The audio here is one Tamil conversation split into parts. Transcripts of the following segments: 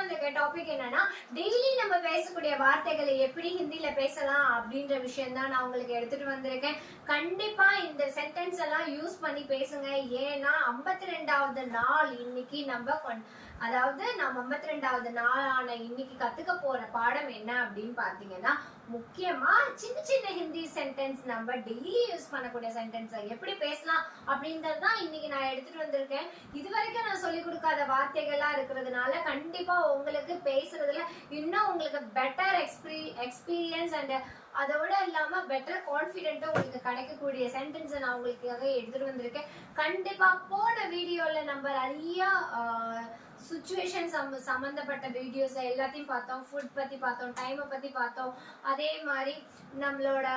வந்திருக்க டாபிக் என்னன்னா, டெய்லி நம்ம பேசக்கூடிய வார்த்தைகளை எப்படி ஹிந்தில பேசலாம் அப்படின்ற விஷயம் தான் நான் உங்களுக்கு எடுத்துட்டு வந்திருக்கேன். கண்டிப்பா இந்த சென்டென்ஸ் எல்லாம் யூஸ் பண்ணி பேசுங்க. ஏன்னா 52வது நாள் இன்னைக்கு அதாவது நம்ம 52வது நாளான இன்னைக்கு கத்துக்க போற பாடம் என்ன அப்படின்னு பாத்தீங்கன்னா, முக்கியமா சின்ன சின்ன ஹிந்தி சென்டென்ஸ் நம்ம டெய்லி யூஸ் பண்ணக்கூடிய சென்டென்ஸ் எப்படி பேசலாம் அப்படின்றது தான் இன்னைக்கு நான் எடுத்துட்டு வந்திருக்கேன். இதுவரைக்கும் நான் சொல்லி கொடுக்காத வார்த்தைகளா இருக்கிறதுனால கண்டிப்பா உங்களுக்கு பேசுறதுல இன்னும் உங்களுக்கு பெட்டர் எக்ஸ்பீரியன்ஸ் அண்ட் அதோட இல்லாம பெட்டர் கான்ஃபிடென்ட்டா உங்களுக்கு கிடைக்கக்கூடிய சென்டென்ஸ் நான் உங்களுக்காக எடுத்துட்டு வந்திருக்கேன். கண்டிப்பா போன வீடியோல நம்ம நிறைய சுச்சுவேஷன் சம்பந்தப்பட்ட வீடியோஸ் எல்லாத்தையும் பார்த்தோம். ஃபுட் பத்தி பார்த்தோம், டைமை பத்தி பார்த்தோம், அதே மாதிரி நம்மளோட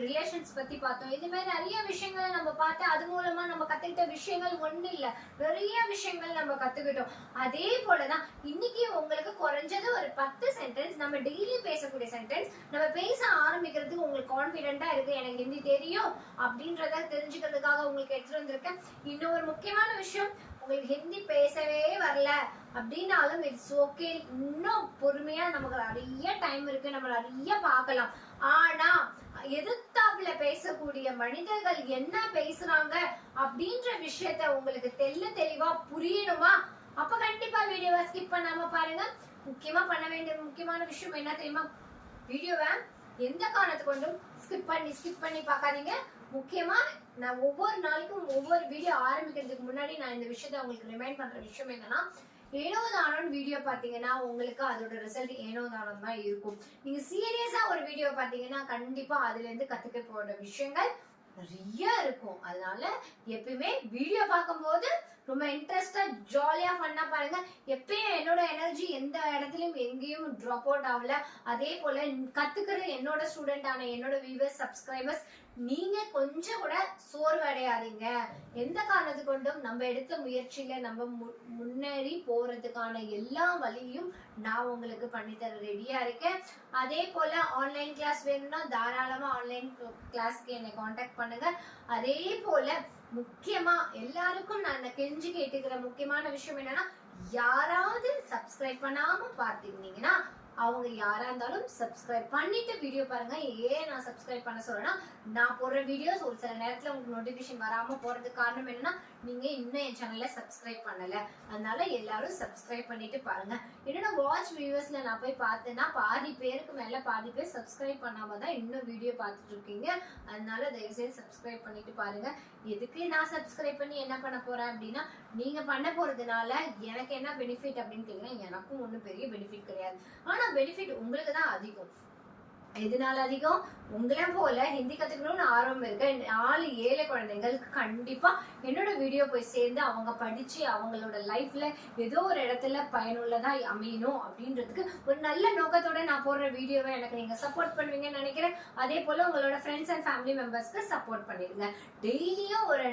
ரிலேஷன்ஸ் பத்தி பார்த்தோம். இது மாதிரி நிறைய விஷயங்களை நம்ம பார்த்து அது மூலமா நம்ம கத்துக்கிட்ட விஷயங்கள் ஒண்ணு இல்ல, நிறைய விஷயங்கள் நம்ம கத்துக்கிட்டோம். அதே போலதான் இன்னைக்கு உங்களுக்கு குறைஞ்சது ஒரு 10 சென்டென்ஸ் நம்ம டெய்லி பேசக்கூடிய சென்டென்ஸ் நம்ம பேச ஆரம்பிக்கிறதுக்கு உங்களுக்கு கான்பிடென்டா இருக்கு, எனக்கு ஹிந்தி தெரியும் அப்படின்றத தெரிஞ்சுக்கிறதுக்காக உங்களுக்கு எடுத்துட்டு வந்திருக்கேன். இன்னொரு முக்கியமான விஷயம், உங்களுக்கு ஹிந்தி பேசவே வரல அப்படின்னாலும் இட்ஸ் ஓகே. இன்னும் பொறுமையா நமக்கு நிறைய டைம் இருக்கு, நம்ம நிறைய பார்க்கலாம். ஆனா எதிர்த்தாப்புல பேசக்கூடிய மனிதர்கள் என்ன பேசுறாங்க அப்படின்ற விஷயத்த உங்களுக்கு தெளிவா புரியணுமா? அப்ப கண்டிப்பா வீடியோவை ஸ்கிப் பண்ணாம பாருங்க. முக்கியமா பண்ண வேண்டிய முக்கியமான விஷயம் என்ன தெரியுமா? வீடியோவை எந்த காரணத்து கொண்டும் ஸ்கிப் பண்ணி பார்க்காதீங்க. முக்கியமா நான் ஒவ்வொரு நாளைக்கும் ஒவ்வொரு வீடியோ ஆரம்பிக்கிறதுக்கு முன்னாடி நான் இந்த விஷயத்த உங்களுக்கு ரிமைண்ட் பண்ற விஷயம் என்னன்னா, ஏனோ தானம் வீடியோ பாத்தீங்கன்னா உங்களுக்கு அதோட ரிசல்ட் ஏனோ தானம் தான் இருக்கும். நீங்க சீரியஸா ஒரு வீடியோ பாத்தீங்கன்னா கண்டிப்பா அதுல இருந்து கத்துக்க போற விஷயங்கள் நிறைய இருக்கும். அதனால எப்பயுமே வீடியோ பார்க்கும்போது ரொம்ப இன்ட்ரெஸ்டா ஜாலியா ஃபன்னா பாருங்க. எப்பயும் என்னோட எனர்ஜி எந்த இடத்துலயும் எங்கேயும் ட்ராப் அவுட் ஆகல. அதே போல கத்துக்கிற என்னோட ஸ்டூடெண்டான என்னோட வியூவர்ஸ் சப்ஸ்கிரைபர்ஸ் நீங்க கொஞ்சம் கூட சோர்வு அடையாதீங்க. எந்த காரணத்து கொண்டும் நம்ம எடுத்த முயற்சியில நம்ம முன்னேறி போறதுக்கான எல்லா வழியும் நான் உங்களுக்கு பண்ணித்தர ரெடியா இருக்கேன். அதே போல ஆன்லைன் கிளாஸ் வேணும்னா தாராளமா ஆன்லைன் கிளாஸ்க்கு என்னை காண்டாக்ட் பண்ணுங்க. அதே போல முக்கியமா எல்லாருக்கும் நான் கெஞ்சி கேட்டுக்கிற முக்கியமான விஷயம் என்னன்னா, யாராவது சப்ஸ்கிரைப் பண்ணாம பார்த்திருந்தீங்கன்னா அவங்க யாரா இருந்தாலும் சப்ஸ்கிரைப் பண்ணிட்டு வீடியோ பாருங்க. ஏன் நான் சப்ஸ்கிரைப் பண்ண சொல்றேன்னா, நான் போடுற வீடியோஸ் ஒரு சில நேரத்துல உங்களுக்கு நோட்டிபிகேஷன் வராம போறதுக்கு காரணம் என்னன்னா, நீங்க இன்னும் என் சேனல்ல சப்ஸ்கிரைப் பண்ணல. அதனால எல்லாரும் சப்ஸ்கிரைப் பண்ணிட்டு பாருங்க. என்னோட வாட்ச் வியூவர்ஸ்ல நான் போய் பார்த்தேன்னா பாதி பேர் சப்ஸ்கிரைப் பண்ணாம தான் இன்னும் வீடியோ பார்த்துட்டு இருக்கீங்க. அதனால தயவு செய்து சப்ஸ்கிரைப் பண்ணிட்டு பாருங்க. எதுக்கு நான் சப்ஸ்கிரைப் பண்ணி என்ன பண்ண போறேன் அப்படின்னா, நீங்க பண்ண போறதுனால எனக்கு என்ன பெனிஃபிட் அப்படின்னு கேட்டீங்கன்னா, எனக்கும் ஒன்றும் பெரிய பெனிஃபிட் கிடையாது. ஆனா பெனிஃபிட் உங்களுக்கு தான் அதிகம். எதனால அதிகம்? உங்களை போல ஹிந்தி கத்துக்கணும்னு ஆர்வம் இருக்க 4 ஏழை குழந்தைங்களுக்கு கண்டிப்பா என்னோட வீடியோ போய் சேர்ந்து அவங்க படிச்சு அவங்களோட லைஃப்ல ஏதோ ஒரு இடத்துல பயனுள்ளதா அமையணும் அப்படின்றதுக்கு ஒரு நல்ல நோக்கத்தோட நான் போடுற வீடியோவை எனக்கு நீங்க சப்போர்ட் பண்ணுவீங்கன்னு நினைக்கிறேன். அதே போல உங்களோட ஃப்ரெண்ட்ஸ் அண்ட் ஃபேமிலி மெம்பர்ஸ்க்கு சப்போர்ட் பண்ணிடுங்க. டெய்லியும் ஒரு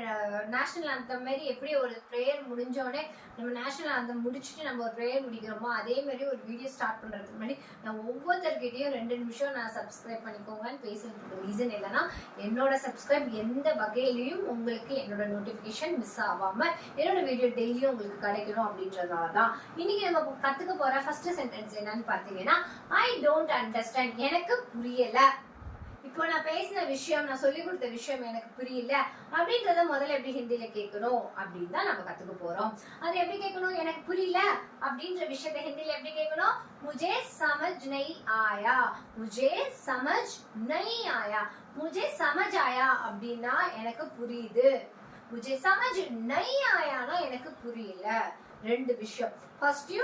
நேஷனல் அந்தம் மாதிரி எப்படி ஒரு ப்ரேயர் முடிஞ்சோடனே நம்ம நேஷனல் அந்தம் முடிச்சுட்டு நம்ம ஒரு ப்ரேயர் முடிக்கிறோமோ, அதே மாதிரி ஒரு வீடியோ ஸ்டார்ட் பண்றதுக்கு முன்னாடி நான் ஒவ்வொருத்தர்கிட்டையும் 2 நிமிஷம் நான் சப்ஸ்கிரைப் பண்ணிக்கோங்கன்னு பேசுறதுக்கு ரீசன் என்னன்னா, என்னோட சப்ஸ்கிரைப் எந்த வகையிலையும் உங்களுக்கு என்னோட நோட்டிபிகேஷன் மிஸ் ஆகாம என்னோட வீடியோ டெய்லியும் உங்களுக்கு கிடைக்கணும் அப்படின்றதாலதான். இன்னைக்கு நம்ம கத்துக்க போற ஃபர்ஸ்ட் சென்டென்ஸ் என்னன்னு பாத்தீங்கன்னா, ஐ டோன்ட் அண்டர்ஸ்டாண்ட், எனக்கு புரியல. இப்போ நான் பேசின விஷயம், நான் சொல்லி கொடுத்த விஷயம் எனக்கு புரியல அப்படின்றத முதல்ல எப்படி ஹிந்தில கேட்கணும் அப்படின்னு தான் நம்ம கத்துக்க போறோம். அது எப்படி கேட்கணும்? எனக்கு புரியல அப்படின்ற விஷயத்த ஹிந்தில எப்படி கேட்கணும்? முझे समझ नहीं आया, मुझे समझ नहीं आया. मुझे समझ आया அப்படின்னா எனக்கு புரியுது, मुझे समझ नहीं आयाனா எனக்கு புரியல. 2 விஷயம். First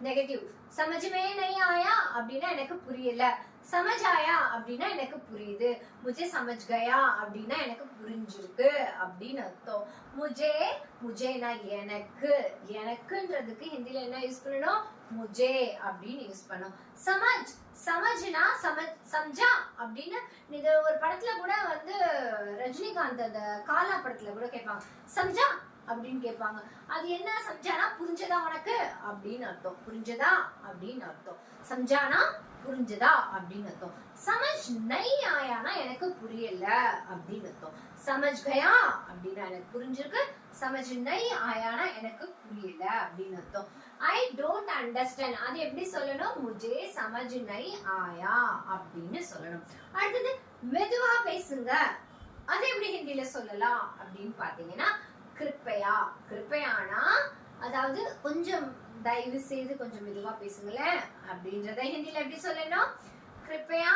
negative. समझ में नहीं आया அப்படின்னா எனக்கு புரியல, समझ आया அப்படின்னா எனக்கு புரியுது, मुझे समझ गया அப்படின்னா எனக்கு புரிஞ்சிருக்கு அப்படின்னு அர்த்தம். முझेனா எனக்குன்றதுக்கு ஹிந்தில என்ன யூஸ் பண்ணணும்? முझे அப்படின்னு யூஸ் பண்ணணும். சமஜ்னா சம்ஜா அப்படின்னு இது ஒரு படத்துல கூட வந்து ரஜினிகாந்த் அந்த காலா படத்துல கூட கேட்பாங்க, சம்ஜா அப்படின்னு கேட்பாங்க. அது என்ன சம்ஜானா புரிஞ்சதா உனக்கு அப்படின்னு அர்த்தம். புரிஞ்சதா அப்படின்னு அர்த்தம். சம்ஜானா புரிஞ்சதா அப்படின்னு அர்த்தம். சமஜ் நை ஆயானா எனக்கு புரியல அப்படின்னு அர்த்தம். சமஜ் கயா அப்படின்னா எனக்கு புரிஞ்சிருக்கு. சமஜ் நை ஆயானா எனக்கு புரியல அப்படின்னு அர்த்தம். ஐ டோன்ட் அண்டர்ஸ்டாண்ட் அது எப்படி சொல்லணும்? முஜே சமஜ் நை ஆயா அப்படின்னு சொல்லணும். அடுத்தது மெதுவா பேசுங்க அது எப்படி ஹிந்தில சொல்லலாம் அப்படின்னு பாத்தீங்கன்னா கிருப்பையா. கிருப்பையானா அதாவது கொஞ்சம் தயவு செய்து கொஞ்சம் மெதுவா பேசுங்களேன் அப்படின்றத ஹிந்தில எப்படி சொல்லணும்? கிருப்பையா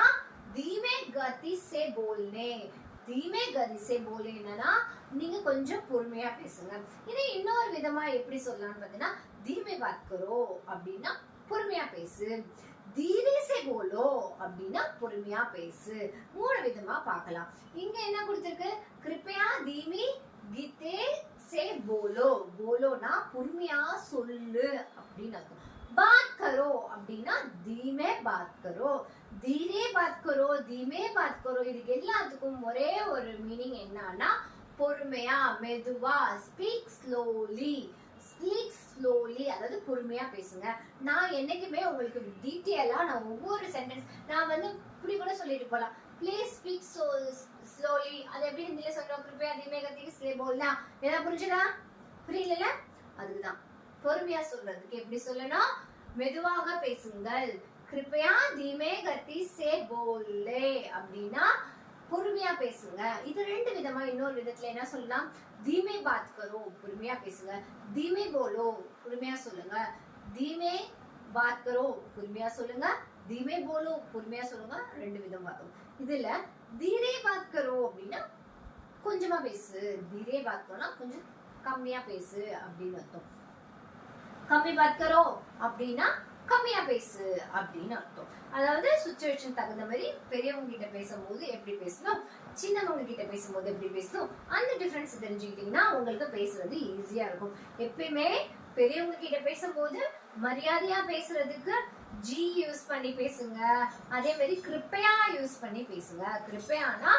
தீமே கதி சே போல்னே. தீமே கதி சே போலேன்னா நீங்க கொஞ்சம் பொறுமையா பேசுங்க. இதை இன்னொரு விதமா எப்படி சொல்லலாம்னு பாத்தீங்கன்னா தீமே பாத் கரோ அப்படின்னா பொறுமையா பேசு. தீரே சே போலோ அப்படின்னா பொறுமையா பேசு. 3 விதமா பார்க்கலாம். இங்க என்ன கொடுத்திருக்கு? கிருப்பையா தீமி கீதே சே போலோ. போலோனா பொறுமையா சொல்லு அப்படின்னு அர்த்தம். बात करो அப்படினா धीमे बात करो. धीरे बात करो, धीमे बात करो இதுக்கு எல்லாத்துக்கும் ஒரே ஒரு மீனிங் என்னன்னா பொறுமையா மெதுவா. Speak slowly. ஸ்பீக் ஸ்லோலி அதாவது பொறுமையா பேசுங்க. நான் என்னைக்குமே உங்களுக்கு டீடைலா நான் ஒவ்வொரு சென்டென்ஸ் நான் வந்து இப்படி கூட சொல்லிட்டு போலாம். ப்ளீஸ் ஸ்பீக் ஸ்லோலி அது எப்படி ஹிந்தில சொல்றோம்? கிருபையா धीमे गति से बोलना. என்ன புரிஞ்சதா? புரியல? அதுதான் பொறுமையா சொல்றதுக்கு எப்படி சொல்லணும்? மெதுவாக பேசுங்கள். கிருபையா धीमे गति से बोले அப்படினா பொறுமையா பேசுங்க. இது 2 விதமா இன்னொரு விதத்துல என்ன சொல்லலாம்? धीमे बात करो பொறுமையா பேசுங்க. धीमे बोलो பொறுமையா சொல்லுங்க. धीमे बात करो பொறுமையா சொல்லுங்க. धीमे बोलो பொறுமையா சொல்லுங்க. 2 விதம் பார்த்தோம். இதுல धीरे बात करो அப்படினா கொஞ்சமா பேசு. धीरे बात करोனா கொஞ்சம் கம்மியா பேசு அப்படின்னு அர்த்தம். கம்மி பாத் கரோ அப்படின்னா கம்மியா பேசு அப்படின்னு அர்த்தம். அதாவது சுச்சுவேஷன் தகுந்த மாதிரி பெரியவங்க கிட்ட பேசும்போது எப்படி பேசணும், சின்னவங்க கிட்ட பேசும்போது எப்படி பேசணும், அந்த டிஃபரன்ஸ் தெரிஞ்சுக்கிட்டீங்கன்னா உங்களுக்கு பேசுறது ஈஸியா இருக்கும். எப்பயுமே பெரியவங்க கிட்ட பேசும்போது மரியாதையா பேசுறதுக்கு ஜி யூஸ் பண்ணி பேசுங்க. அதே மாதிரி கிருப்பையா யூஸ் பண்ணி பேசுங்க. கிருப்பையானா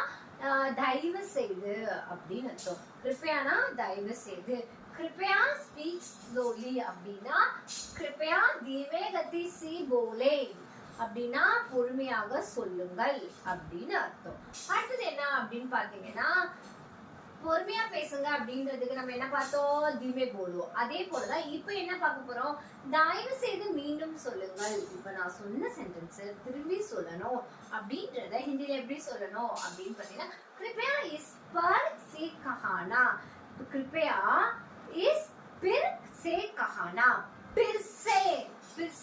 தயவு செய்து அப்படின்னு அர்த்தம். கிருப்பையானா தயவு செய்து. கிருப்பையா ஸ்பீக் ஸ்லோலி அப்படின்னா கிருப்பையா धीमे गति से बोले அப்படின்னா பொறுமையாக சொல்லுங்கள் அப்படின்னு அர்த்தம். அடுத்தது என்ன அப்படின்னு பாத்தீங்கன்னா பொறுமையா பேசுங்க அப்படின்றதுக்கு நம்ம என்ன பார்த்தோம்? धीमे बोलो. அதே போலதான் இப்ப என்ன பார்க்க போறோம்? தயவு செய்து மீண்டும் சொல்லுங்கள். இப்ப நான் சொன்ன சென்டென்ஸ் திரும்பி சொல்லணும் அப்படின்றத ஹிந்தில எப்படி சொல்லணும் அப்படின்னு பாத்தீங்கன்னா கிருப்பையா இஸ் பர் से कहाना. கிருப்பையா इस फिर से कहाना. फिर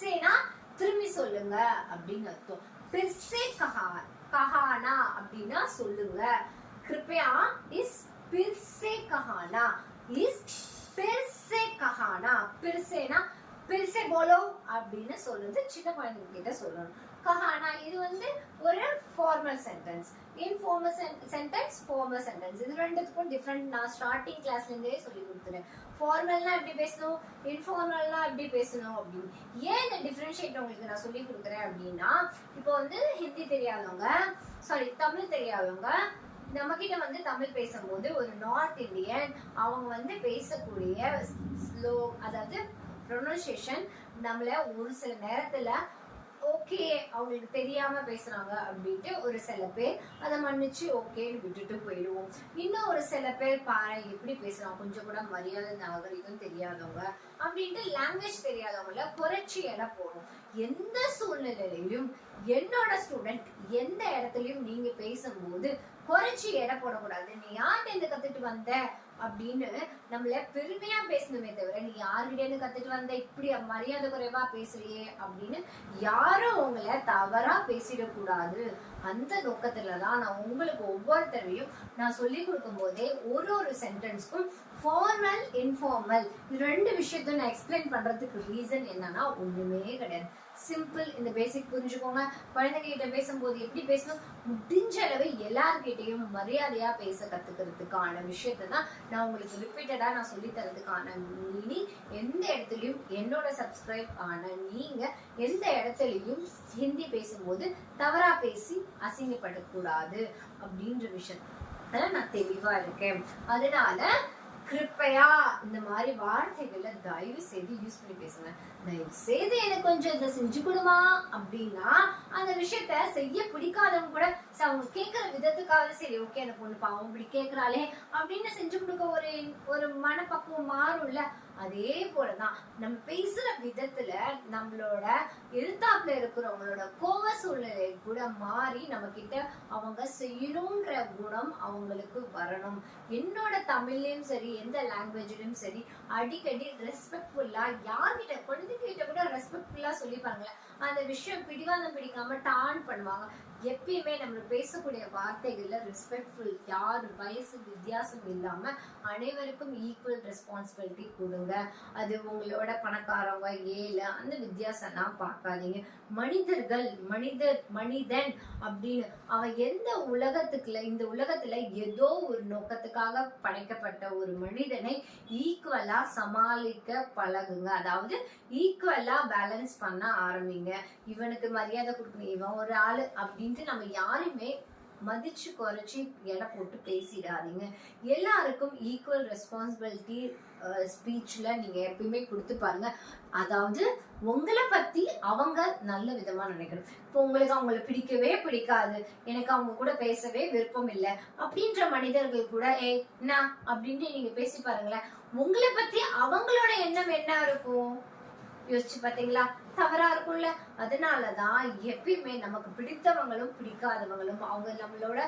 से ना திரும்பி சொல்லுங்க அப்படின்னு அர்த்தம். फिर से कहाना அப்படின்னா சொல்லுங்க. कृपया इस फिर से कहाना. इस फिर से कहाना. फिर से ना फिर से बोलो அப்படின்னு சொல்றது சின்ன குழந்தைங்க கிட்ட சொல்லணும். கஹானா இது வந்து ஒரு formal sentence. Informal sentence, formal sentence. இது ரெண்டுத்துக்கும் டிஃபரெண்ட் நான் ஸ்டார்டிங் கிளாஸ்ல இருந்தே சொல்லி கொடுத்துறேன். ஃபார்மல்னா எப்படி பேசணும், இன்ஃபார்மல்னா எப்படி பேசணும் அப்படின்னு. ஏன் இந்த டிஃபரன்ஷியேட் உங்களுக்கு நான் சொல்லி கொடுக்குறேன் அப்படின்னா இப்போ வந்து ஹிந்தி தெரியாதவங்க தமிழ் தெரியாதவங்க நம்ம கிட்ட வந்து தமிழ் பேசும்போது ஒரு நார்த் இந்தியன் அவங்க வந்து பேசக்கூடிய ஸ்லோ அதாவது ப்ரொனன்சியேஷன் நம்மள ஒரு சில நேரத்துல ஓகே அவங்களுக்கு தெரியாம பேசுறாங்க அப்படின்ட்டு ஒரு சில பேர் அதை மன்னிச்சு ஓகேன்னு விட்டுட்டு போயிடுவோம். இன்னும் ஒரு சில பேர் பாரு எப்படி பேசுறாங்க கொஞ்சம் கூட மரியாதை நாகரிகம் தெரியாதவங்க அப்படின்ட்டு லாங்குவேஜ் தெரியாதவங்கள குறைச்சி எடை போடும். எந்த சூழ்நிலையிலும் என்னோட ஸ்டூடெண்ட் எந்த இடத்துலயும் நீங்க பேசும்போது குறைச்சி எடை போடக்கூடாது. நீ யார்கிட்ட இருந்து கத்துட்டு வந்த அப்படின்னு நம்மள பெருமையா பேசணுமே தவிர நீ யார்கிட்ட இருந்து கத்துட்டு வந்த இப்படி மரியாதை குறைவா பேசுறியே அப்படின்னு யாரும் உங்களை தவறா பேசிடக்கூடாது. அந்த நோக்கத்துலதான் நான் உங்களுக்கு ஒவ்வொருத்தரையும் நான் சொல்லி கொடுக்கும் போதே ஒரு சென்டென்ஸ்க்கும் ஃபார்மல் இன்ஃபார்மல் இது 2 விஷயத்தையும் நான் எக்ஸ்பிளைன் பண்றதுக்கு ரீசன் என்னன்னா ஒண்ணுமே கிடையாது. சிம்பிள். இந்த பேசிக் புரிஞ்சுக்கோங்க. குழந்தைங்க கிட்ட பேசும்போது எப்படி பேசணும், முடிஞ்ச அளவு எல்லார்கிட்டையும் மரியாதையா பேச கத்துக்கிறதுக்கான விஷயத்தை தான் நான் உங்களுக்கு ரிப்பீட்டடா நான் சொல்லி தரதுக்கான மீனிங். எந்த இடத்துலயும் என்னோட சப்ஸ்கிரைப் ஆன நீங்க எந்த இடத்துலயும் ஹிந்தி பேசும்போது தவறா பேசி அசிங்கப்படக்கூடாது அப்படின்ற விஷயத்த நான் தெளிவா இருக்கேன். அதனால கிருப்பையா இந்த மாதிரி வார்த்தைகளை தயவு செய்து யூஸ் பண்ணி பேசுங்க. தயவு செய்து எனக்கு கொஞ்சம் இதை செஞ்சு கொடுமா அப்படின்னா அந்த விஷயத்த செய்ய பிடிக்காதவங்க கூட அவங்க கேட்கிற விதத்துக்காக சரி ஓகே எனக்கு ஒண்ணு பாவம் இப்படி கேட்கிறாளே அப்படின்னு செஞ்சு கொடுக்க ஒரு மனப்பக்குவம் மாறும்ல. அதே போலதான் நம்ம பேசுற விதத்துல நம்மளோட எதிர்த்தாப்புல இருக்கிறவங்களோட கோவ சூழ்நிலை கூட மாறி நம்ம கிட்ட அவங்க செய்யணும்ன்ற குணம் அவங்களுக்கு வரணும். என்னோட தமிழ்லயும் சரி எந்த லாங்குவேஜ்லயும் சரி அடிக்கடி ரெஸ்பெக்ட்ஃபுல்லா யார்கிட்ட குழந்தைகிட்ட கூட ரெஸ்பெக்ட்ஃபுல்லா சொல்லிப்பாங்களே அந்த விஷயம் பிடிவாதம் பிடிக்காம டான் பண்ணுவாங்க. எப்பயுமே நம்ம பேசக்கூடிய வார்த்தைகள்ல ரெஸ்பெக்ட்ஃபுல், யார் வயசு வித்தியாசம் இல்லாம அனைவருக்கும் ஈக்குவல் ரெஸ்பான்சிபிலிட்டி கொடுங்க. அது உங்களோட பணக்காரவங்க ஏழை அந்த வித்தியாசம்லாம் பார்க்காதீங்க. மனிதர்கள் மனிதன் அப்படின்னு அவன் எந்த இந்த உலகத்துல ஏதோ ஒரு நோக்கத்துக்காக படைக்கப்பட்ட ஒரு மனிதனை ஈக்குவலா சமாளிக்க பழகுங்க. அதாவது ஈக்குவலா பேலன்ஸ் பண்ண ஆரம்பிங்க. இவனுக்கு மரியாதை கொடுக்கணும், இவன் ஒரு ஆளு அப்படின்னு நம்ம யாருமே மதிச்சு குறைச்சி எடை போட்டு பேசிடாதீங்க. எல்லாருக்கும் ஈக்குவல் ரெஸ்பான்சிபிலிட்டி ஸ்பீச்ல நீங்க எப்பயுமே கொடுத்து பாருங்க. அதாவது உங்களை பத்தி அவங்க நல்ல விதமா நினைக்கணும். இப்போ உங்களுக்கு அவங்கள பிடிக்கவே பிடிக்காது, எனக்கு அவங்க கூட பேசவே விருப்பம் இல்லை அப்படின்ற மனிதர்கள் கூட என்ன அப்படின்னு நீங்க பேசி பாருங்களேன். உங்களை பத்தி அவங்களோட எண்ணம் என்ன இருக்கும் யோசிச்சு பாத்தீங்களா? தவறா இருக்கும்ல. அதனாலதான் எப்பயுமே நமக்கு பிடித்தவங்களும் பிடிக்காதவங்களும் அவங்க நம்மளோட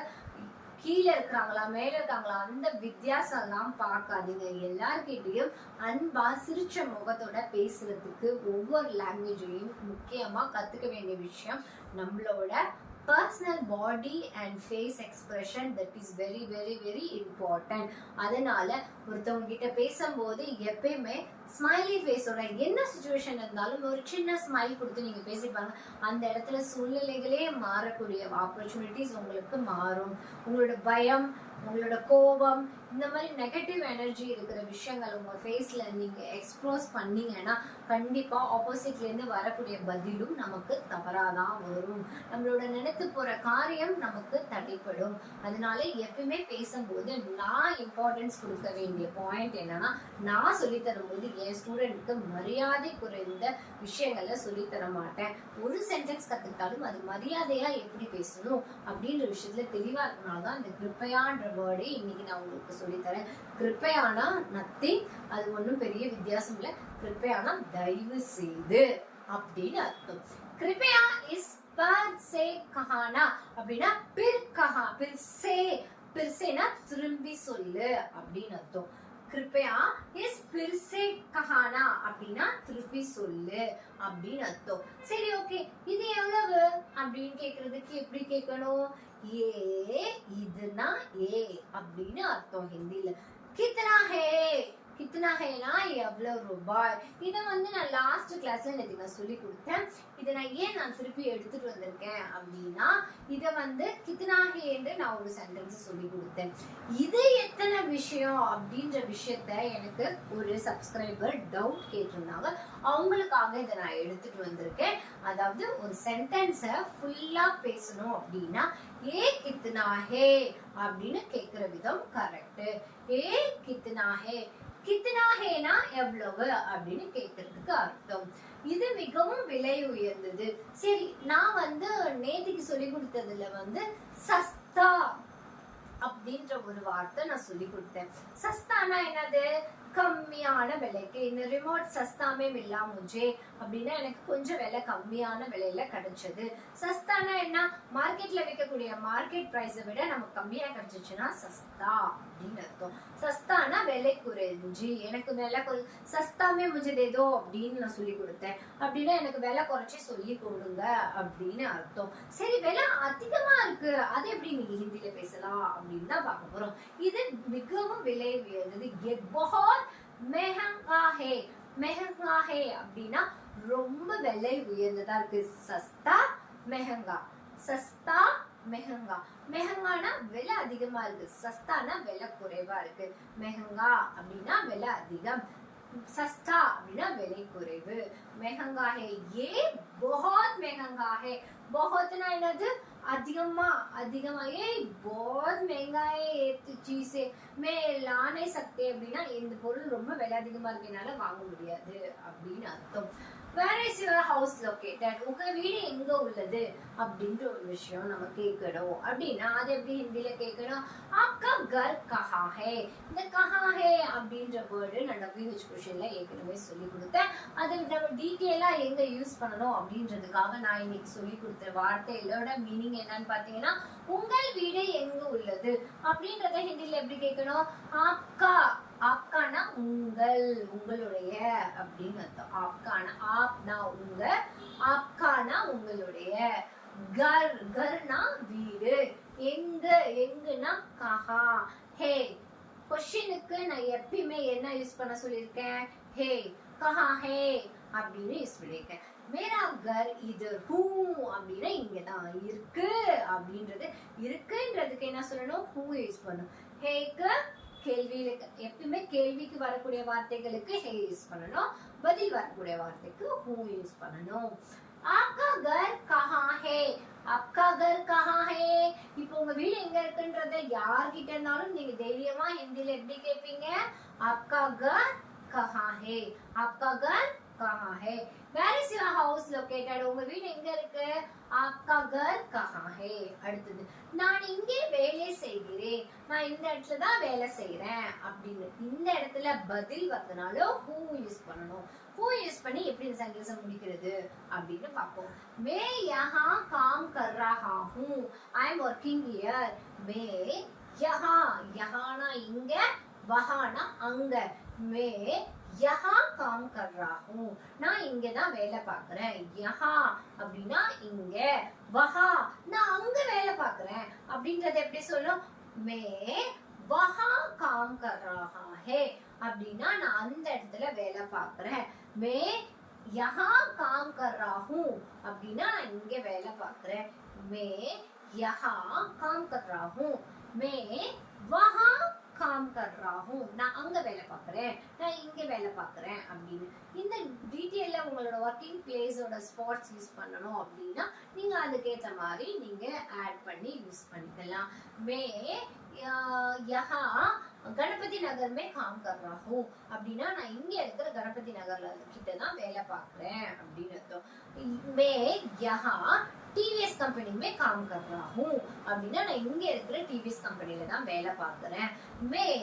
கீழே இருக்கிறாங்களா மேல இருக்காங்களா அந்த வித்தியாசம் எல்லாம் பார்க்காதீங்க. எல்லார்கிட்டையும் அன்பா சிரிச்ச முகத்தோட பேசுறதுக்கு ஒவ்வொரு லாங்குவேஜ்லயும் முக்கியமா கத்துக்க வேண்டிய விஷயம் நம்மளோட personal body and face expression. that is very very very important. அதனால ஒருத்தவங்க கிட்ட பேசும்போது எப்பயுமே ஸ்மைலி ஃபேஸோட என்ன சிச்சுவேஷன் இருந்தாலும் ஒரு சின்ன ஸ்மைல் கொடுத்து நீங்க பேசிப்பாங்க. அந்த இடத்துல சூழ்நிலைகளே மாறக்கூடிய ஆப்பர்ச்சுனிட்டிஸ் உங்களுக்கு மாறும். உங்களோட பயம், உங்களோட கோபம், இந்த மாதிரி நெகட்டிவ் எனர்ஜி இருக்கிற விஷயங்கள் உங்க ஃபேஸ்ல நீங்க எக்ஸ்ப்ரோஸ் பண்ணீங்கன்னா கண்டிப்பா ஆப்போசிட்ல இருந்து வரக்கூடிய பதிலும் நமக்கு தவறாதான் வரும். நம்மளோட நினைத்து போற காரியம் நமக்கு தடைப்படும். அதனால எப்பயுமே பேசும்போது நான் இம்பார்ட்டன்ஸ் கொடுக்க வேண்டிய பாயிண்ட் என்னன்னா, நான் சொல்லி தரும்போது என் ஸ்டூடெண்ட்க்கு மரியாதை குறைந்த விஷயங்களை சொல்லி தர மாட்டேன். ஒரு சென்டென்ஸ் கத்துக்கிட்டாலும் அது மரியாதையா எப்படி பேசணும் அப்படின்ற விஷயத்துல தெளிவா இருக்கனால்தான் இந்த கிருப்பையான்ற வேர்டை இன்னைக்கு நான் உங்களுக்கு சொல்லித்தரேன். கிருப்பையானா நத்திங், அது ஒன்றும் பெரிய வித்தியாசம் இல்லை. கிருப்பையானா தயவு செய்து அப்படின்னு அர்த்தம். கிருப்பையா இஸ் பர் சே கஹானா அப்படின்னா பிர்சேனா திரும்பி சொல்லு அப்படின்னு அர்த்தம். கிருப்பையா இஸ் பிர்சே கஹானா அப்படின்னா திருப்பி சொல்லு அப்படின்னு அர்த்தம். சரி ஓகே, இது எவ்வளவு அப்படின்னு கேக்குறதுக்கு எப்படி கேட்கணும்? ஏ இதுனா ஏ அப்படின்னு அர்த்தம் ஹிந்தில. கித்தனா ஹே, கித்தனா ஹேனா எவ்வளவு ரூபாய். இதை நான் லாஸ்ட் கிளாஸ்ல நான் சொல்லி கொடுத்தேன். இதை நான் திருப்பி எடுத்துட்டு வந்திருக்கேன் அப்படின்னா இதை கித்தனா ஹேன்னு நான் ஒரு சென்டென்ஸ் சொல்லி கொடுத்தேன். இது எத்தனை விஷயம் அப்படின்ற விஷயத்த எனக்கு ஒரு சப்ஸ்கிரைபர் டவுட் கேட்டிருந்தாங்க. அவங்களுக்காக இதை நான் எடுத்துட்டு வந்திருக்கேன். அதாவது ஒரு சென்டென்ஸை ஃபுல்லா பேசணும் அப்படின்னா ஏ கித்தனா ஹே அப்படின்னு கேக்குற விதம் கரெக்ட். ஏ கித்தனா ஹே, கித்தனா ஹேனா எவ்வளவு அப்படின்னு கேட்கறதுக்கு அர்த்தம். இது மிகவும் விலை உயர்ந்தது. சரி, நான் நேத்திக்கு சொல்லி கொடுத்ததுல சஸ்தா அப்படின்ற ஒரு வார்த்தை நான் சொல்லி கொடுத்தேன். சஸ்தானா என்னது? கம்மியான விலைக்கு. இந்த ரிமோட் சஸ்தாமே மில்லா முஜே அப்படின்னா எனக்கு கொஞ்சம் விலை கம்மியான விலையில கிடைச்சது. சஸ்தானா என்ன? மார்க்கெட்ல விற்கக்கூடிய மார்க்கெட் பிரைஸை விட நமக்கு கம்மியா கிடைச்சிச்சுன்னா சஸ்தா அப்படின்னு அர்த்தம். சஸ்தானா விலை குறைஞ்சி, எனக்கு விலை சஸ்தாமே முஜதேதோ அப்படின்னு நான் சொல்லி கொடுத்தேன். அப்படின்னா எனக்கு விலை குறைச்சி சொல்லி கொடுங்க அப்படின்னு அர்த்தம். சரி, விலை அதிகமா இருக்கு, அது எப்படி நீங்க ஹிந்தில பேசலாம் அப்படின்னு தான் பார்க்க போறோம். இது மிகவும் விலை உயர்ந்தது. மெஹங்கா ஹே, மெஹங்கா ஹே அப்படின்னா ரொம்ப விலை உயர்ந்ததா இருக்கு. சஸ்தா மெஹங்கா, சஸ்தா மெஹங்கா. மெஹங்கானா விலை அதிகமா இருக்கு, சஸ்தானா விலை குறைவா இருக்கு. மெஹங்கா அப்படின்னா விலை அதிகம், சஸ்தா அப்படின்னா விலை குறைவு. மெஹங்கா ஹே, ஏ बहुत महंगा है, बहुतना என்னது அதிகமா அதிகமா बहुत महंगा है ये चीज मैं ला नहीं सकते அப்படின்னா இந்த பொருள் ரொம்ப விலை அதிகமா இருக்கனால வாங்க முடியாது அப்படின்னு அர்த்தம். Where is your house located? உங்க வீடு எங்க உள்ளது அப்படின்ற ஒரு விஷயம் நம்ம கேட்கணும். அப்படின்னா அது எப்படி ஹிந்தில கேட்கணும்? आपका घर कहाँ है? இந்த कहाँ है அப்படின்ற வேர்டு நான் WH கொஸ்டின்ல ஏற்கனவே சொல்லி கொடுத்தேன். அதை நம்ம டீடைலா எங்க யூஸ் பண்ணணும் அப்படின்றதுக்காக நான் இன்னைக்கு சொல்லி கொடுத்த வார்த்தைகளோட மீனிங் என்னன்னு பாத்தீங்கன்னா உங்கள் வீடு எங்க உள்ளது அப்படின்றத ஹிந்தில எப்படி கேட்கணும்? आपका ஆப்கானா உங்கள் உங்களுடைய அப்படின்னு அர்த்தம். ஆப்கானா ஆப்னா உங்க, ஆப்கானா உங்களுடைய, கர் கர்னா வீடு, எங்க எங்குனா கஹா. ஹே क्वेश्चनக்கு நான் எப்பயுமே என்ன யூஸ் பண்ண சொல்லிருக்கேன்? ஹே கஹா ஹே அப்படின்னு யூஸ் பண்ணிருக்கேன். மேரா கர் இதர் ஹூ அப்படின்னா இங்கதான் இருக்கு அப்படின்றது, இருக்குன்றதுக்கு என்ன சொல்லணும்? ஹூ யூஸ் பண்ணணும். ஹேக்கு கேள்வியில எப்பவுமே கேள்விக்கு வரக்கூடிய வார்த்தைகளுக்கு ஹே யூஸ் பண்ணணும், பதில் வரக்கூடிய வார்த்தைக்கு ஹூ யூஸ் பண்ணணும். आपका घर कहाँ है? आपका घर कहाँ है? இப்போ உங்க வீடு எங்க இருக்குன்றத யார்கிட்ட இருந்தாலும் நீங்க தைரியமா ஹிந்தில எப்படி கேட்பீங்க? आपका घर कहाँ है? आपका घर कहाँ है? Where is your house located? உங்க வீடு எங்க இருக்கு? आपका घर कहाँ है? அடுத்தது நான் இங்கே வேலை செய்கிறேன், நான் இந்த இடத்துல தான் வேலை செய்றேன் அப்படின்னு இந்த இடத்துல பதில் வந்தனால who யூஸ் பண்ணணும். who யூஸ் பண்ணி எப்படி இந்த சென்டென்ஸை முடிக்கிறது அப்படின்னு பார்ப்போம். मैं यहाँ काम कर रहा हूँ. I am working here. मैं यहाँ यहाना இங்க, वहाना அங்க. मैं यहाँ काम कर रहा हूँ. நான் இங்க தான் வேலை பார்க்கறேன். यहाँ அப்படின்னா இங்க, वहाँ நான் அங்க வேலை பார்க்கறேன் அப்படின்றத எப்படி சொல்லணும்? मैं वहाँ काम कर रहा है அப்படின்னா நான் அந்த இடத்துல வேலை பார்க்கறேன். मैं यहाँ काम कर रहा हूँ அப்படின்னா நான் இங்க வேலை பார்க்கறேன். मैं यहाँ काम कर रहा हूँ. मैं वहाँ काम कर रहा हूँ. நான் அங்க வேலை பார்க்கறேன், நான் இங்க வேலை பார்க்கறேன் அப்படின்னு இந்த டீடைல்ல உங்களோட ஒர்க்கிங் பிளேஸோட ஸ்பாட்ஸ் யூஸ் பண்ணணும் அப்படின்னா நீங்க அதுக்கேற்ற மாதிரி நீங்க ஆட் பண்ணி யூஸ் பண்ணிக்கலாம். मैं यहाँ गणपति नगर में काम कर रहा हूँ அப்படின்னா நான் இங்க இருக்கிற கணபதி நகர்ல கிட்ட தான் வேலை பார்க்கறேன் அப்படின்னு அர்த்தம். मैं यहाँ TVS कंपनी में काम कर रहा हूँ அப்படின்னா நான் இங்க இருக்கிற TVS कंपनीல தான் வேலை பார்க்கறேன். मैं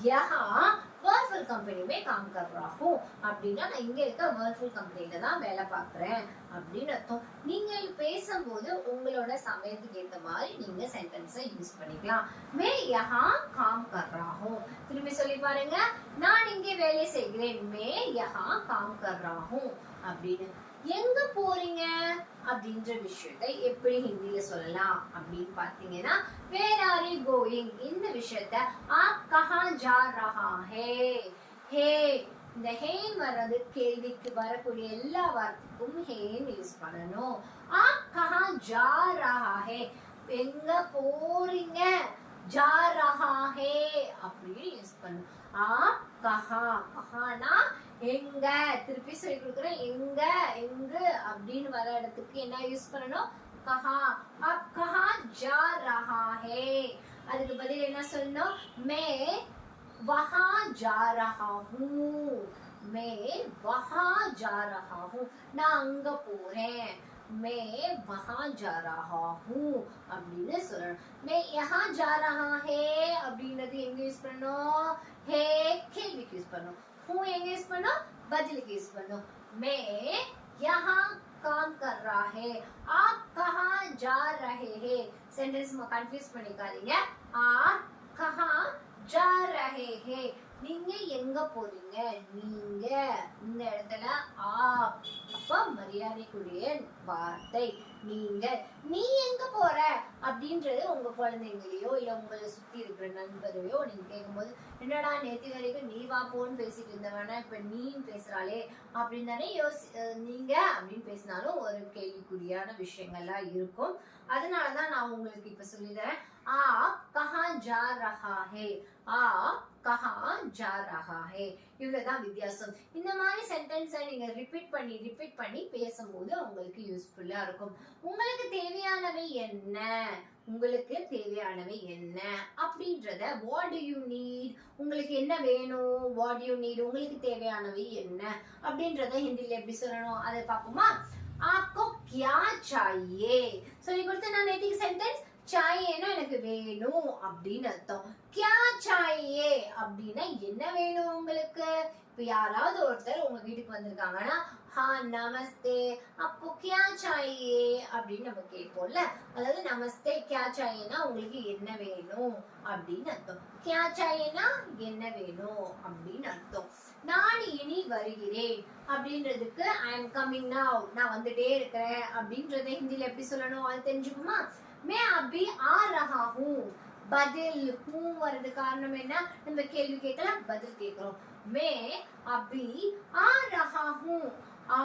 यहाँ वर्लपूल कंपनी में काम कर रहा हूँ அப்படின்னா நான் இங்க இருக்க वर्लपूल कंपनीல தான் வேலை பார்க்கறேன் அப்படின்னு அர்த்தம். நீங்க பேசும்போது உங்களோட சமயத்துக்கு ஏத்த மாதிரி நீங்க சென்டென்ஸை யூஸ் பண்ணிக்கலாம். मैं यहाँ काम कर रहा हूँ. திரும்பி சொல்லி பாருங்க. நான் இங்கே வேலை செய்கிறேன். मैं यहाँ काम कर रहा हूँ அப்படின்னு. எங்க போறீங்க அப்படின்ற விஷயத்தை எப்படி ஹிந்தில சொல்லலாம் அப்படின்னு பாத்தீங்கன்னா where are you going இந்த விஷயத்தை आप कहाँ जा रहा है. हे இந்த ஹே வரது கேள்விக்கு வரக்கூடிய எல்லா வார்த்தைக்கும் ஹேன்னு யூஸ் பண்ணணும். आप कहाँ जा रहा है எங்க போறீங்க, जा रहा है அப்படின்னு யூஸ் பண்ணணும். आप कहाँ कहाना எங்க, திருப்பி சொல்லி கொடுக்குறேன். எங்க எங்கு அப்படின்னு வர இடத்துக்கு என்ன யூஸ் பண்ணணும்? कहाँ. आप कहाँ जा रहा है அதுக்கு பதில் என்ன சொல்லணும்? मैं वहाँ जा रहा हूँ. मैं वहाँ जा रहा हूँ நான் அங்க போறேன். मैं वहाँ जा रहा हूँ அப்படின்னு சொல்லணும். मैं यहाँ जा रहा है அப்படின்றது எங்க யூஸ் பண்ணணும்? है கேள்விக்கு யூஸ் பண்ணணும். हूँ எங்க யூஸ் பண்ணணும்? பதிலுக்கு யூஸ் பண்ணணும். मैं यहाँ काम कर रहा है. आप कहाँ जा रहे हैं सेंटेंस में कंफ्यूज பண்ணிக்காதீங்க. आप कहाँ जा रहे हैं நீங்க எங்க போறீங்க, நீங்க இந்த இடத்துல ஆப் அப்ப மரியாதைக்குரிய வார்த்தை நீங்க. நீ எங்க போற அப்படின்றது உங்க குழந்தைங்களையோ இல்ல உங்களை சுத்தி இருக்கிற நண்பரையோ நீங்க கேட்கும்போது என்னடா நேத்து வரைக்கும் நீ வா போன்னு பேசிட்டு இருந்தவனா இப்ப நீ பேசுறாளே அப்படின்னு தானே நீங்க அப்படின்னு பேசினாலும் ஒரு கேள்விக்குறியான விஷயங்கள்லாம் இருக்கும். அதனாலதான் நான் உங்களுக்கு இப்ப சொல்லிடுறேன். आप कहाँ जा रहा है. आप கஹா ஜா ரஹா ஹே. இவ்வளவுதான் வித்தியாசம். இந்த மாதிரி சென்டென்ஸை நீங்க ரிப்பீட் பண்ணி பேசும்போது உங்களுக்கு யூஸ்ஃபுல்லா இருக்கும். உங்களுக்கு தேவையானவை என்ன, உங்களுக்கு தேவையானவை என்ன அப்படின்றத வாட் டு யூ நீட், உங்களுக்கு என்ன வேணும், வாட் யூ நீட், உங்களுக்கு தேவையானவை என்ன அப்படின்றத ஹிந்தில எப்படி சொல்லணும் அதை பார்ப்போமா. आपको क्या चाहिए சொல்லி கொடுத்து நான் நேத்திக்கு சென்டென்ஸ் சாயேனா எனக்கு வேணும் அப்படின்னு அர்த்தம். क्या चाहिए அப்படின்னா என்ன வேணும் உங்களுக்கு. இப்ப யாராவது ஒருத்தர் உங்க வீட்டுக்கு வந்திருக்காங்கன்னா हाँ नमस्ते आपको क्या चाहिए அப்படின்னு நம்ம கேட்போம்ல. அதாவது நமஸ்தே क्या चाहिएனா உங்களுக்கு என்ன வேணும் அப்படின்னு அர்த்தம். क्या चाहिएனா என்ன வேணும் அப்படின்னு அர்த்தம். நான் இனி வருகிறேன் அப்படின்றதுக்கு I am coming now, நான் வந்துட்டே இருக்கிறேன் அப்படின்றத ஹிந்தில எப்படி சொல்லணும் அது தெரிஞ்சுக்குமா. मैं अभी आ रहा हूँ, பதில் ஹூ வரது காரணம் என்ன, நம்ம கேள்வி கேட்கலாம் பதில் கேட்கிறோம். मैं अभी आ रहा हूँ, आ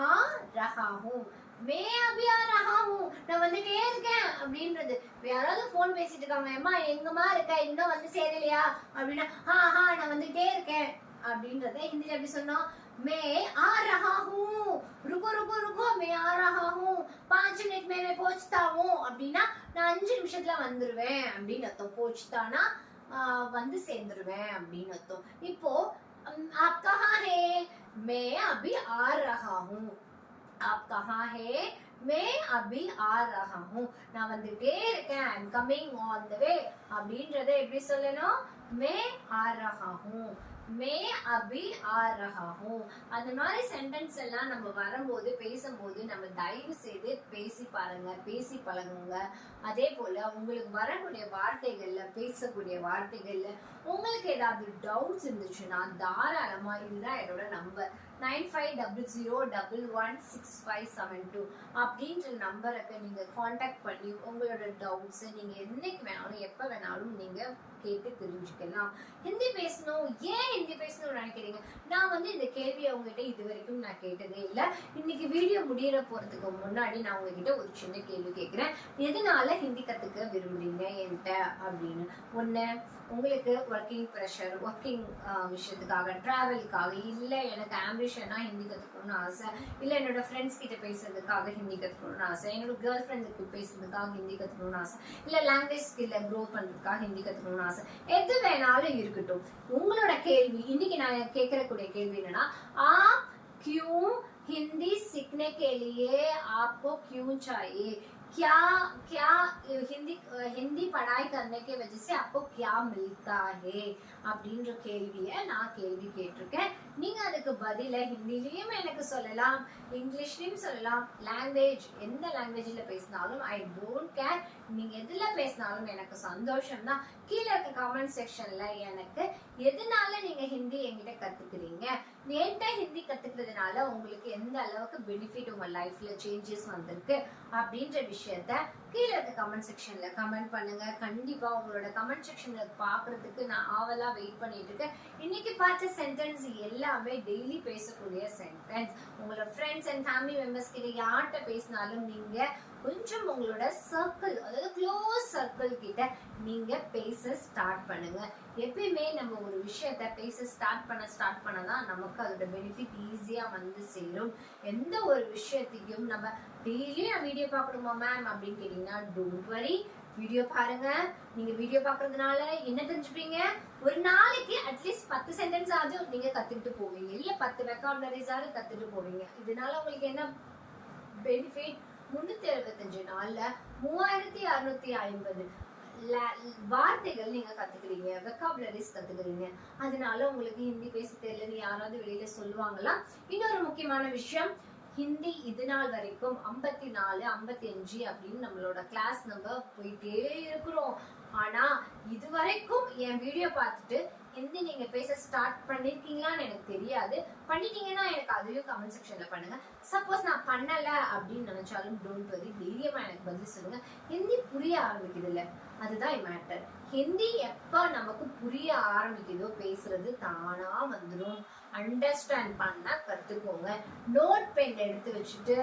रहा हूँ, मैं अभी आ रहा हूँ, நான் வந்துட்டே இருக்கேன் அப்படின்றது. யாராவது போன் பேசிட்டு இருக்காங்க, அம்மா எங்கம்மா இருக்க இன்னும் வந்து சேரலையா அப்படின்னா ஹா நான் வந்துட்டே இருக்கேன் அப்படின்றத ஹிந்தில எப்படி சொன்னோம். मैं आ रहा हूँ, रुको रुको रुको मैं आ रहा हूँ, 5 मिनट में मैं पहुंचता हूँ அப்படின்னா நான் 5 நிமிஷத்துல வந்துருவேன் அப்படின்னு அர்த்தம். போச்சுட்டானா வந்து சேர்ந்துருவேன் அப்படின்னு அர்த்தம். இப்போ आप कहाँ है, मैं अभी आ रहा हूँ, आप कहाँ है, मैं अभी आ रहा हूँ, நான் வந்துட்டே இருக்கேன், I am coming on the way அப்படின்றத எப்படி சொல்லணும். मैं आ रहा हूँ, मैं अभी आ रहा हूँ. அந்த மாதிரி சென்டென்ஸ் எல்லாம் நம்ம வரும்போது பேசும்போது நம்ம தயவு செய்து பேசி பாருங்க, பேசி பழகுங்க. அதே போல உங்களுக்கு வரக்கூடிய வார்த்தைகள்ல பேசக்கூடிய வார்த்தைகள்ல உங்களுக்கு ஏதாவது டவுட்ஸ் இருந்துச்சுன்னா தாராளமா இதுதான் என்னோட நம்பர் 9500116572 அப்படின்ற நம்பருக்கு நீங்க காண்டாக்ட் பண்ணி உங்களோட டவுட்ஸ் நீங்க என்னைக்கு வேணாலும் எப்ப வேணாலும் நீங்க கேட்டு தெரிஞ்சுக்கலாம். ஹிந்தி பேசணும், ஏன் ஹிந்தி பேசணும்னு நினைக்கிறீங்க. நான் வந்து இந்த கேள்வியை உங்ககிட்ட இது வரைக்கும் நான் கேட்டதே இல்லை. இன்னைக்கு வீடியோ முடியற போறதுக்கு முன்னாடி நான் உங்ககிட்ட ஒரு சின்ன கேள்வி கேட்கிறேன். எதனால ஹிந்தி கத்துக்க விரும்புறீங்க என்கிட்ட அப்படின்னு. ஒண்ணு உங்களுக்கு ஒர்க்கிங் ப்ரெஷர், ஒர்க்கிங் விஷயத்துக்காக, டிராவலுக்காக, இல்ல எனக்கு ஆம்பிஷனா ஹிந்தி கத்துக்கணும்னு ஆசை, இல்ல என்னோட ஃப்ரெண்ட்ஸ் கிட்ட பேசுறதுக்காக ஹிந்தி கத்துக்கணும்னு ஆசை, என்னோட கேர்ள் ஃப்ரெண்ட்ஸுக்கு பேசுறதுக்காக ஹிந்தி கத்துக்கணும்னு ஆசை, இல்ல லாங்குவேஜ் ஸ்கில்ல க்ரோ பண்றதுக்காக ஹிந்தி கத்துக்கணும்னு ஆசை. எது வேணாலும் இருக்கட்டும். உங்களோட கேள்வி இன்னைக்கு நான் கேட்கறக்கூடிய கேள்வி என்னன்னா, आप क्यों हिंदी सीखने के लिए आपको क्यों चाहिए, क्या क्या हिंदी पढ़ाई करने के वजह से आपको क्या मिलता है அப்படின்ற கேள்வியை நான் கேள்வி கேட்டிருக்கேன். நீங்க அதுக்கு பதில ஹிந்திலயும் எனக்கு சொல்லலாம், இங்கிலீஷ்லயும் சொல்லலாம், லாங்குவேஜ் எந்த லாங்குவேஜ்ல பேசினாலும் ஐ டோன்ட் கேர். நீங்க எதுல பேசினாலும் எனக்கு சந்தோஷம் தான். கீழே இருக்க கமெண்ட் செக்ஷன்ல எனக்கு எதனால நீங்க ஹிந்தி என்கிட்ட கத்துக்கிறீங்க, என்கிட்ட ஹிந்தி கத்துக்கிறதுனால உங்களுக்கு எந்த அளவுக்கு பெனிஃபிட் உங்க லைஃப்ல சேஞ்சஸ் வந்திருக்கு அப்படின்ற விஷயத்த கீழே இருக்க கமெண்ட் செக்ஷன்ல கமெண்ட் பண்ணுங்க. கண்டிப்பா உங்களோட கமெண்ட் செக்ஷன்ல பாக்குறதுக்கு நான் ஆவலா வெயிட் பண்ணிட்டு இருக்கேன். இன்னைக்கு பார்த்த சென்டென்ஸ் எல்லாமே டெய்லி பேசக்கூடிய சென்டென்ஸ். உங்களோட ஃப்ரெண்ட்ஸ் அண்ட் ஃபேமிலி மெம்பர்ஸ் கிட்ட யார்கிட்ட பேசினாலும் நீங்க கொஞ்சம் உங்களோட சர்க்கிள், அதாவது க்ளோஸ் சர்க்கிள் கிட்ட நீங்க பேச ஸ்டார்ட் பண்ணுங்க. எப்பயுமே நம்ம ஒரு விஷயத்த பேச ஸ்டார்ட் பண்ணதான் நமக்கு அதோட பெனிஃபிட் ஈஸியா வந்து சேரும். எந்த ஒரு விஷயத்தையும் நம்ம டெய்லியும் வீடியோ பார்க்கணுமா மேம் அப்படின்னு கேட்டீங்கன்னா டோன்ட் வரி, வீடியோ பாருங்க. நீங்க வீடியோ பாக்குறதுனால என்ன தெரிஞ்சுப்பீங்க, ஒரு நாளைக்கு அட்லீஸ்ட் 10 சென்டென்ஸ் ஆகுது நீங்க கத்துக்கிட்டு போவீங்க, இல்ல 10 வெக்காபுலரிஸ் ஆகுது கத்துட்டு போவீங்க. இதனால உங்களுக்கு என்ன பெனிஃபிட், 365 நாள்ல 3650 வார்த்தைகள் நீங்க கத்துக்கிறீங்க, வெக்காபுலரிஸ் கத்துக்கிறீங்க. அதனால உங்களுக்கு ஹிந்தி பேச தெரியலன்னு யாராவது வெளியில சொல்லுவாங்களா. இன்னொரு முக்கியமான விஷயம், ஹிந்தி இது நாள் வரைக்கும் 54, 55 அப்படின்னு நம்மளோட கிளாஸ் நம்பர் போயிட்டே இருக்கிறோம். ஆனா இது வரைக்கும் என் வீடியோ பார்த்துட்டு ஹிந்தி நீங்க பேச ஸ்டார்ட் பண்ணிருக்கீங்களான்னு எனக்கு தெரியாது. பண்ணிட்டீங்கன்னா எனக்கு அதையும் கமெண்ட் செக்ஷன்ல பண்ணுங்க. சப்போஸ் நான் பண்ணல அப்படின்னு நினைச்சாலும் டோன்ட் வரி, தைரியமா எனக்கு பதில் சொல்லுங்க. ஹிந்தி புரிய ஆரம்பிக்குது இல்ல, அதுதான் மேட்டர். ஹிந்தி எப்ப நமக்கு புரிய ஆரம்பிக்குதோ பேசுறது தானா வந்துடும். அண்டர்ஸ்டாண்ட் பண்ண கத்துக்கோங்க. நோட் பென் எடுத்து வச்சுட்டு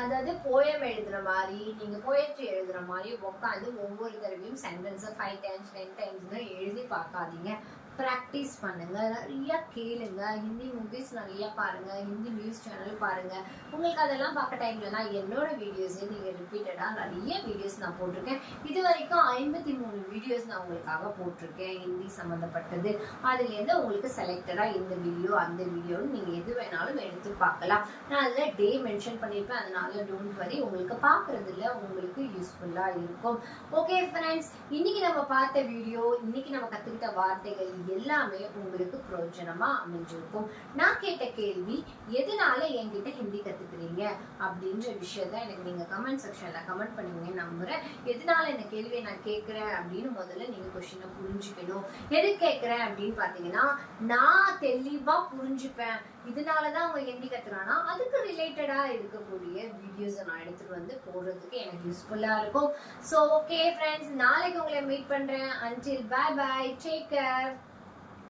அதாவது போயம் எழுதுற மாதிரி, நீங்க போயட்ரி எழுதுற மாதிரி உட்காந்து ஒவ்வொரு தடவையும் சென்டென்ஸை 5 டைம்ஸ் 10 டைம்ஸ் எழுதி பார்க்காதீங்க. ப்ராக்டிஸ் பண்ணுங்க, நிறைய கேளுங்க, ஹிந்தி மூவிஸ் நிறைய பாருங்க, ஹிந்தி நியூஸ் சேனல் பாருங்க. உங்களுக்கு அதெல்லாம் பார்க்க டைம்லனா என்னோட வீடியோஸே நீங்க ரிப்பீட்டடா நிறைய வீடியோஸ் நான் போட்டிருக்கேன். இது வரைக்கும் 53 வீடியோஸ் நான் உங்களுக்காக போட்டிருக்கேன் ஹிந்தி சம்மந்தப்பட்டது. அதுலேருந்து உங்களுக்கு செலக்டடா இந்த வீடியோ அந்த வீடியோன்னு நீங்க எது வேணாலும் எடுத்து பார்க்கலாம். நான் அதில் டே மென்ஷன் பண்ணியிருப்பேன், அதனால டோன்ட் வரி, உங்களுக்கு பார்க்குறதுல உங்களுக்கு யூஸ்ஃபுல்லாக இருக்கும். ஓகே ஃப்ரெண்ட்ஸ், இன்னைக்கு நம்ம பார்த்த வீடியோ, இன்னைக்கு நம்ம கற்றுக்கிட்ட வார்த்தைகள் எல்லாமே உங்களுக்கு பிரயோஜனமா அமைஞ்சிருக்கும். நான் கேட்ட கேள்வி, எதனால என்கிட்ட ஹிந்தி கத்துக்கிறீங்க அப்படின்ற விஷயத்த எனக்கு நீங்க கமெண்ட் செக்ஷன்ல கமெண்ட் பண்ணுவீங்க நம்புறேன். எதனால இந்த கேள்வியை நான் கேட்கிறேன் அப்படின்னு முதல்ல நீங்க கொஸ்டினை புரிஞ்சுக்கணும். எது கேட்கிறேன் அப்படின்னு பாத்தீங்கன்னா, நான் தெளிவா புரிஞ்சுப்பேன், இதனாலதான் அவங்க ஹிந்தி கத்துறானா அதுக்கு ரிலேட்டடா இருக்கக்கூடிய வீடியோஸ் நான் எடுத்துட்டு வந்து போடுறதுக்கு எனக்கு யூஸ்ஃபுல்லா இருக்கும். ஸோ ஓகே ஃப்ரெண்ட்ஸ், நாளைக்கு உங்களை மீட் பண்றேன். until bye bye, take care.